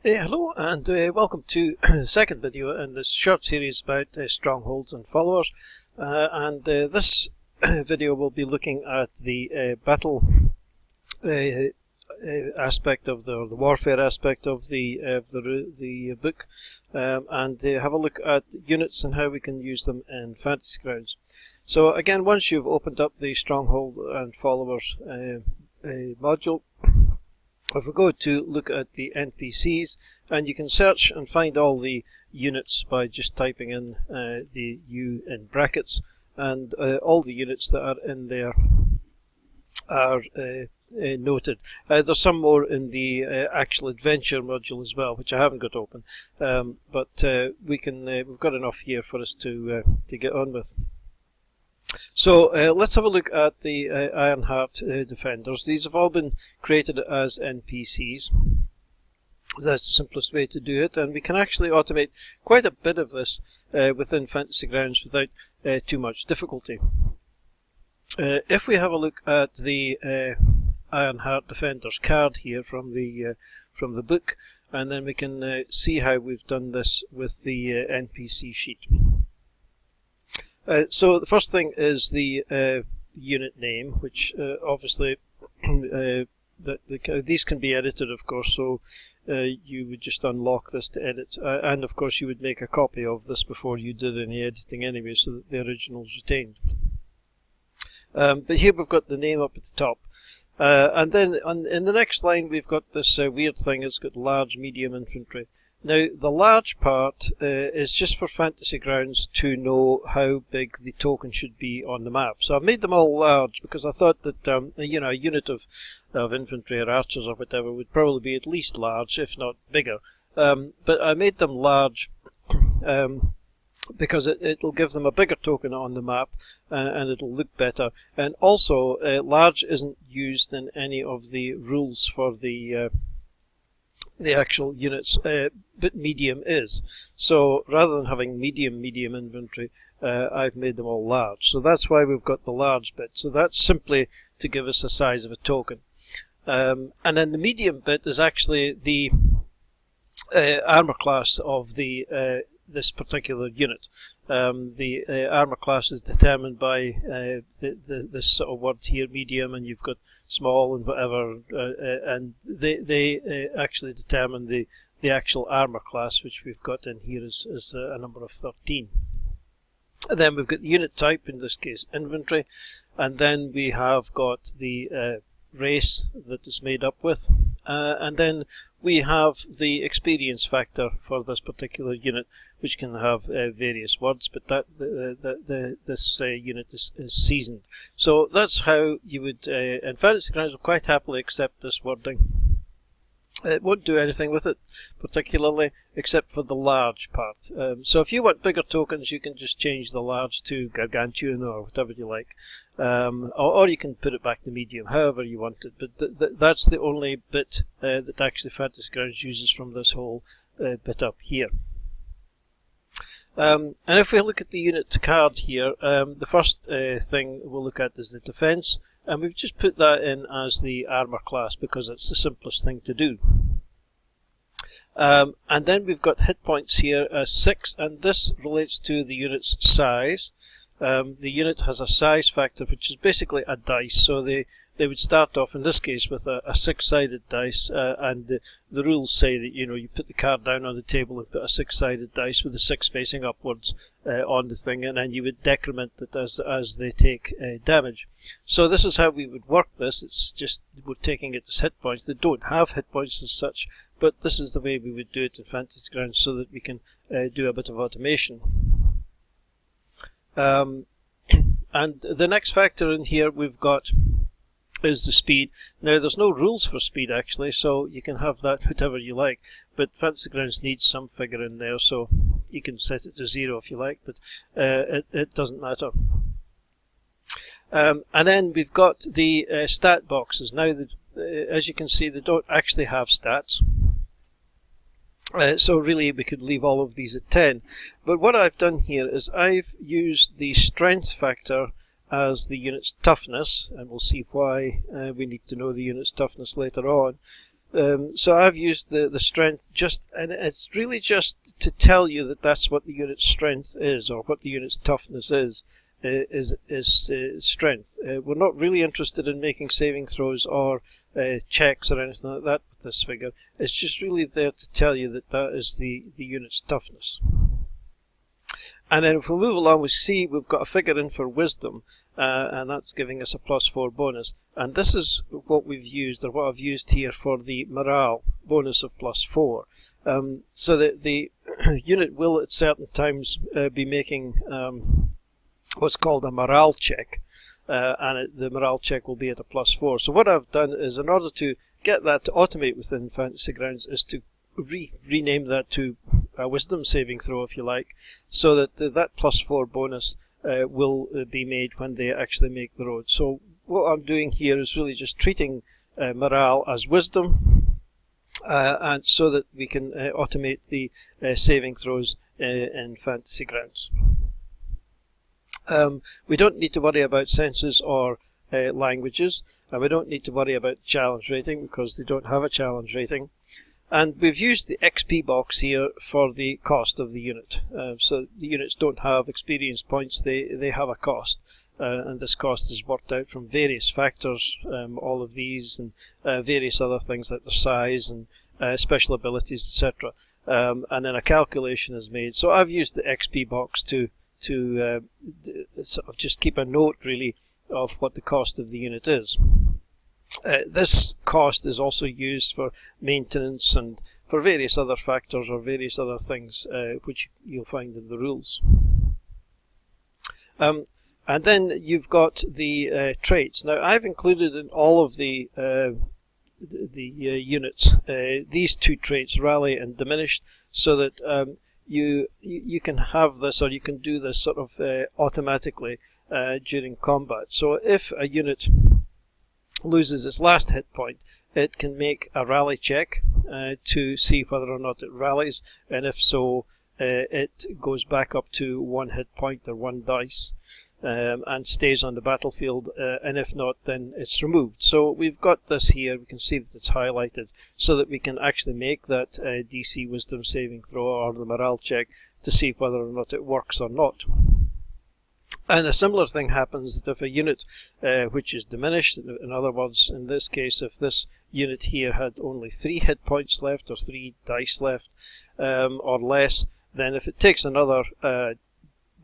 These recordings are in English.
Hello and welcome to the second video in this short series about strongholds and followers. This video will be looking at the battle aspect of the warfare aspect of the book, and have a look at units and how we can use them in Fantasy Grounds. So again, once you've opened up the Stronghold and Followers module, if we go to look at the NPCs, and you can search and find all the units by just typing in the U in brackets, and all the units that are in there are noted. There's some more in the actual adventure module as well, which I haven't got open, but we've got enough here for us to get on with. So let's have a look at the Ironheart Defenders. These have all been created as NPCs. That's the simplest way to do it, and we can actually automate quite a bit of this within Fantasy Grounds without too much difficulty. If we have a look at the Ironheart Defenders card here from the book, and then we can see how we've done this with the NPC sheet. So the first thing is the unit name, which obviously these can be edited, of course, so you would just unlock this to edit, and of course you would make a copy of this before you did any editing anyway, so that the original is retained. But here we've got the name up at the top, and then in the next line we've got this weird thing. It's got large, medium infantry. Now, the large part is just for Fantasy Grounds to know how big the token should be on the map. So I've made them all large because I thought that a unit of infantry or archers or whatever would probably be at least large, if not bigger. But I made them large because it'll give them a bigger token on the map, and it'll look better. And also, large isn't used in any of the rules for the actual units, but medium is. So rather than having medium infantry, I've made them all large. So that's why we've got the large bit. So that's simply to give us the size of a token. And then the medium bit is actually the armor class of the this particular unit. The armor class is determined by this sort of word here, medium, and you've got small and whatever, and they actually determine the actual armor class, which we've got in here is a number of 13. And then we've got the unit type, in this case infantry, and then we have got the race that is made up with, and then we have the experience factor for this particular unit, which can have various words, but this unit is seasoned. So that's how you would, and Fantasy Grounds will quite happily accept this wording. It won't do anything with it particularly, except for the large part. So if you want bigger tokens, you can just change the large to gargantuan or whatever you like, or you can put it back to medium, however you want it. But that's the only bit that actually Fantasy Grounds uses from this whole bit up here. And if we look at the unit card here, the first thing we'll look at is the defense. And we've just put that in as the armor class because it's the simplest thing to do. And then we've got hit points here as 6, and this relates to the unit's size. The unit has a size factor, which is basically a dice. So they would start off in this case with a 6-sided dice, and the rules say that you put the card down on the table and put a 6-sided dice with the 6 facing upwards on the thing, and then you would decrement it as they take damage. So this is how we would work this. It's just we're taking it as hit points. They don't have hit points as such, but this is the way we would do it in Fantasy Grounds so that we can do a bit of automation. And the next factor in here we've got is the speed. Now there's no rules for speed actually, so you can have that whatever you like, but Fantasy Grounds needs some figure in there, so you can set it to 0 if you like, but it doesn't matter. And then we've got the stat boxes. Now as you can see, they don't actually have stats. So really we could leave all of these at 10, but what I've done here is I've used the strength factor as the unit's toughness, and we'll see why we need to know the unit's toughness later on. So I've used the strength and it's really just to tell you that that's what the unit's strength is, or what the unit's toughness is strength. We're not really interested in making saving throws or checks or anything like that with this figure. It's just really there to tell you that that is the unit's toughness. And then if we move along, we see we've got a figure in for wisdom, and that's giving us a +4 bonus. And this is what we've used, or what I've used here for the morale bonus of +4. So that the unit will at certain times be making what's called a morale check, and the morale check will be at a +4. So what I've done is, in order to get that to automate within Fantasy Grounds, is to rename that to a wisdom saving throw, if you like, so that that +4 bonus will be made when they actually make the road. So what I'm doing here is really just treating morale as wisdom, and so that we can automate the saving throws in Fantasy Grounds. We don't need to worry about senses or languages, and we don't need to worry about challenge rating because they don't have a challenge rating. And we've used the XP box here for the cost of the unit. So the units don't have experience points, they have a cost. And this cost is worked out from various factors, all of these, and various other things like the size and special abilities, etc. And then a calculation is made. So I've used the XP box to sort of just keep a note, really, of what the cost of the unit is. This cost is also used for maintenance and for various other factors or various other things which you'll find in the rules. And then you've got the traits. Now I've included in all of the units these two traits, rally and diminished, so that you can have this, or you can do this sort of automatically during combat. So if a unit loses its last hit point, it can make a rally check to see whether or not it rallies, and if so, it goes back up to 1 hit point or 1 dice and stays on the battlefield, and if not, then it's removed. So we've got this here, we can see that it's highlighted, so that we can actually make that DC Wisdom saving throw or the morale check to see whether or not it works or not. And a similar thing happens that if a unit which is diminished, in other words, in this case, if this unit here had only 3 hit points left or 3 dice left or less, then if it takes another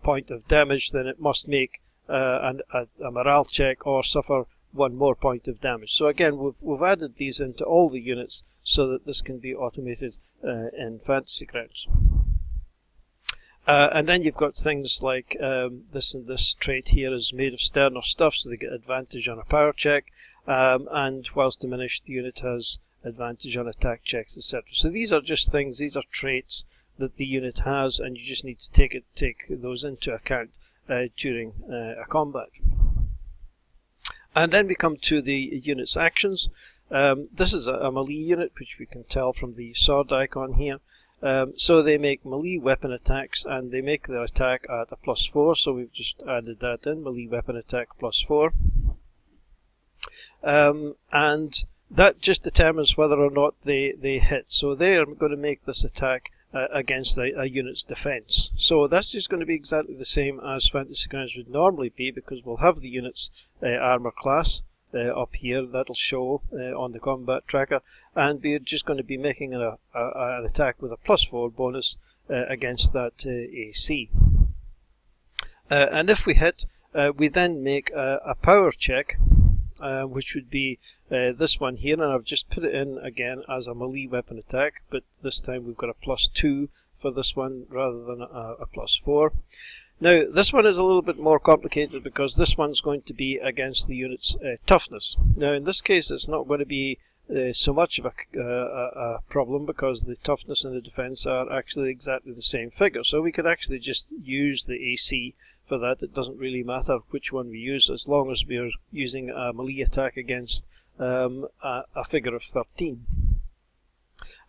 point of damage, then it must make a morale check or suffer 1 more point of damage. So again, we've added these into all the units so that this can be automated in Fantasy Grounds. And then you've got things like this trait here is made of sterner stuff, so they get advantage on a power check, and whilst diminished, the unit has advantage on attack checks, etc. So these are just things, these are traits that the unit has, and you just need to take those into account during a combat. And then we come to the unit's actions. This is a melee unit, which we can tell from the sword icon here. So they make melee weapon attacks, and they make their attack at a +4, so we've just added that in, melee weapon attack +4. And that just determines whether or not they hit. So they are going to make this attack against a unit's defense. So that's just going to be exactly the same as Fantasy Grounds would normally be, because we'll have the unit's armor class up here. That'll show on the combat tracker, and we're just going to be making an attack with a +4 bonus against that AC. And if we hit, we then make a power check, which would be this one here, and I've just put it in again as a melee weapon attack, but this time we've got a +2 for this one rather than a +4. Now this one is a little bit more complicated, because this one's going to be against the unit's toughness. Now in this case it's not going to be so much of a problem, because the toughness and the defense are actually exactly the same figure, so we could actually just use the AC for that. It doesn't really matter which one we use, as long as we're using a melee attack against a figure of 13.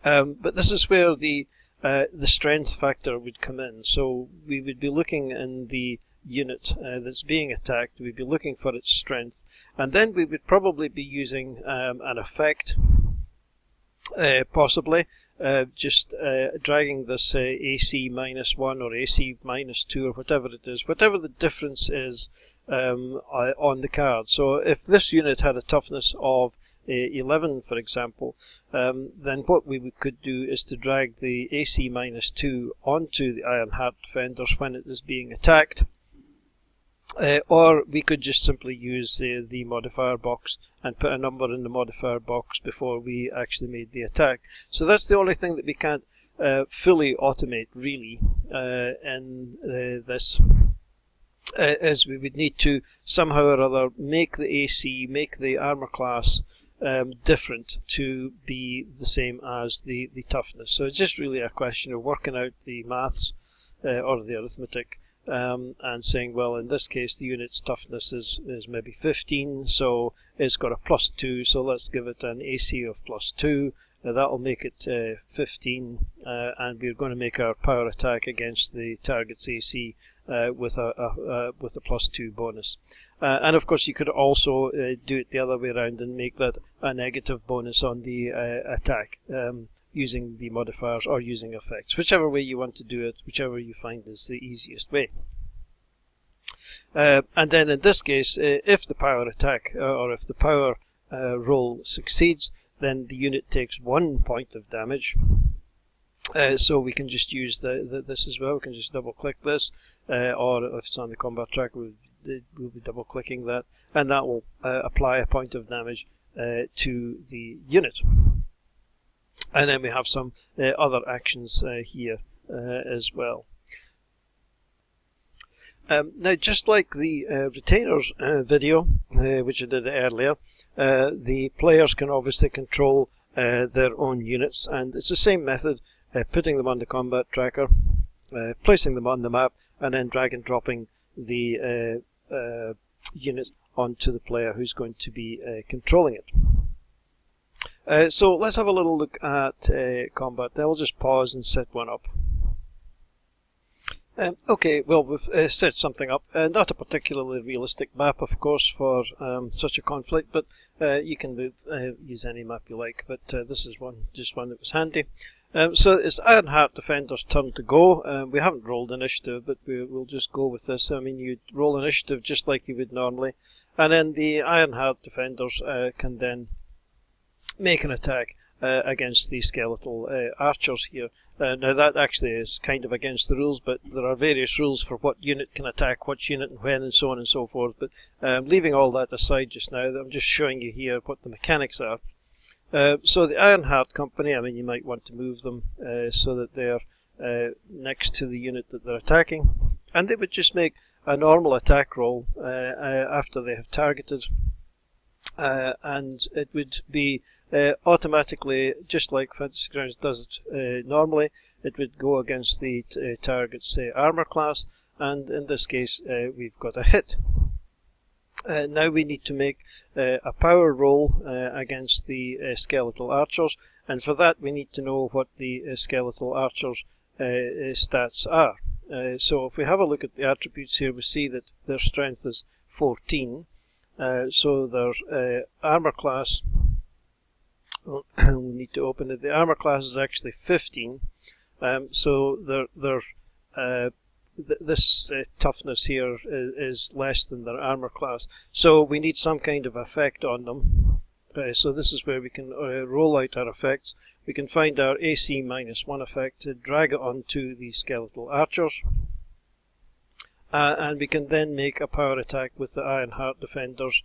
But this is where the strength factor would come in. So we would be looking in the unit that's being attacked, we'd be looking for its strength, and then we would probably be using an effect Possibly. Just dragging this AC -1 or AC -2 or whatever it is, whatever the difference is on the card. So if this unit had a toughness of 11, for example, then what we could do is to drag the AC -2 onto the Ironheart Defenders when it is being attacked. Or we could just simply use the modifier box and put a number in the modifier box before we actually made the attack. So that's the only thing that we can't fully automate, really, in this, is we would need to somehow or other make the AC, make the armor class different to be the same as the toughness. So it's just really a question of working out the maths or the arithmetic. And saying, well, in this case the unit's toughness is maybe 15, so it's got a +2, so let's give it an AC of +2. That'll make it 15, and we're going to make our power attack against the target's AC with a +2 bonus. And of course you could also do it the other way around and make that a negative bonus on the attack, using the modifiers or using effects, whichever way you want to do it, whichever you find is the easiest way. And then in this case, if the power attack or if the power roll succeeds, then the unit takes 1 point of damage. So we can just use this as well. We can just double click this, or if it's on the combat track, we'll be double clicking that, and that will apply a point of damage to the unit. And then we have some other actions here as well. Now, just like the retainers video, which I did earlier, the players can obviously control their own units, and it's the same method, putting them on the combat tracker, placing them on the map, and then drag and dropping the unit onto the player who's going to be controlling it. So let's have a little look at combat. Then we'll just pause and set one up. Okay, well, we've set something up. Not a particularly realistic map, of course, for such a conflict, but you can use any map you like. But this is just one that was handy. So it's Ironheart Defender's turn to go. We haven't rolled initiative, but we'll just go with this. I mean, you roll initiative just like you would normally, and then the Ironheart Defenders can then make an attack against the skeletal archers here. Now that actually is kind of against the rules, but there are various rules for what unit can attack which unit and when and so on and so forth. But leaving all that aside just now, I'm just showing you here what the mechanics are. So the Ironheart Company, I mean, you might want to move them so that they're next to the unit that they're attacking, and they would just make a normal attack roll after they have targeted, and it would be automatically, just like Fantasy Grounds does it normally, it would go against the target's armor class, and in this case we've got a hit. Now we need to make a power roll against the skeletal archers, and for that we need to know what the skeletal archers' stats are. So if we have a look at the attributes here, we see that their strength is 14, so their armor class, we need to open it. The armor class is actually 15, so this toughness here is less than their armor class. So we need some kind of effect on them. So this is where we can roll out our effects. We can find our AC -1 effect, drag it onto the skeletal archers, and we can then make a power attack with the Ironheart Defenders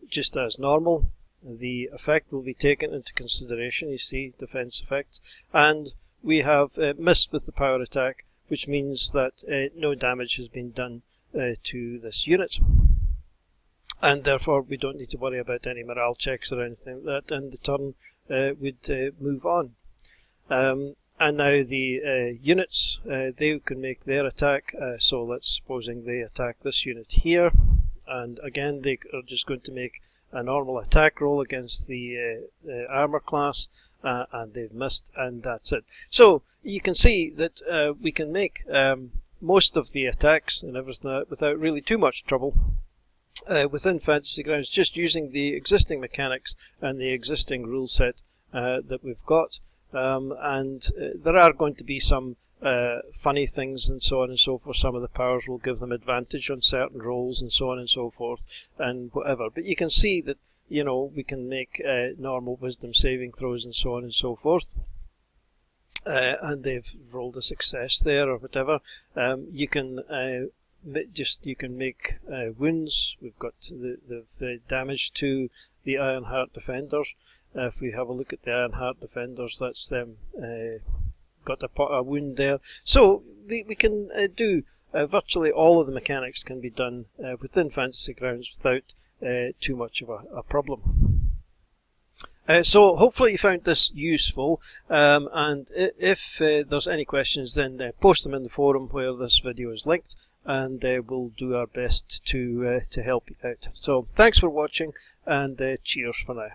just as normal. The effect will be taken into consideration, you see, defense effects, and we have missed with the power attack, which means that no damage has been done to this unit, and therefore we don't need to worry about any morale checks or anything like that, and the turn would move on. And now the units, they can make their attack, so let's supposing they attack this unit here, and again they are just going to make a normal attack roll against the armor class, and they've missed, and that's it. So you can see that we can make most of the attacks and everything without really too much trouble within Fantasy Grounds, just using the existing mechanics and the existing rule set that we've got, and there are going to be some funny things and so on and so forth. Some of the powers will give them advantage on certain rolls and so on and so forth and whatever. But you can see that, you know, we can make normal wisdom saving throws and so on and so forth. And they've rolled a success there or whatever. You can make wounds. We've got the damage to the Ironheart Defenders. If we have a look at the Ironheart Defenders, that's them got a wound there. So we can do virtually all of the mechanics can be done within Fantasy Grounds without too much of a problem. So hopefully you found this useful, and if there's any questions, then post them in the forum where this video is linked, and we'll do our best to help you out. So thanks for watching, and cheers for now.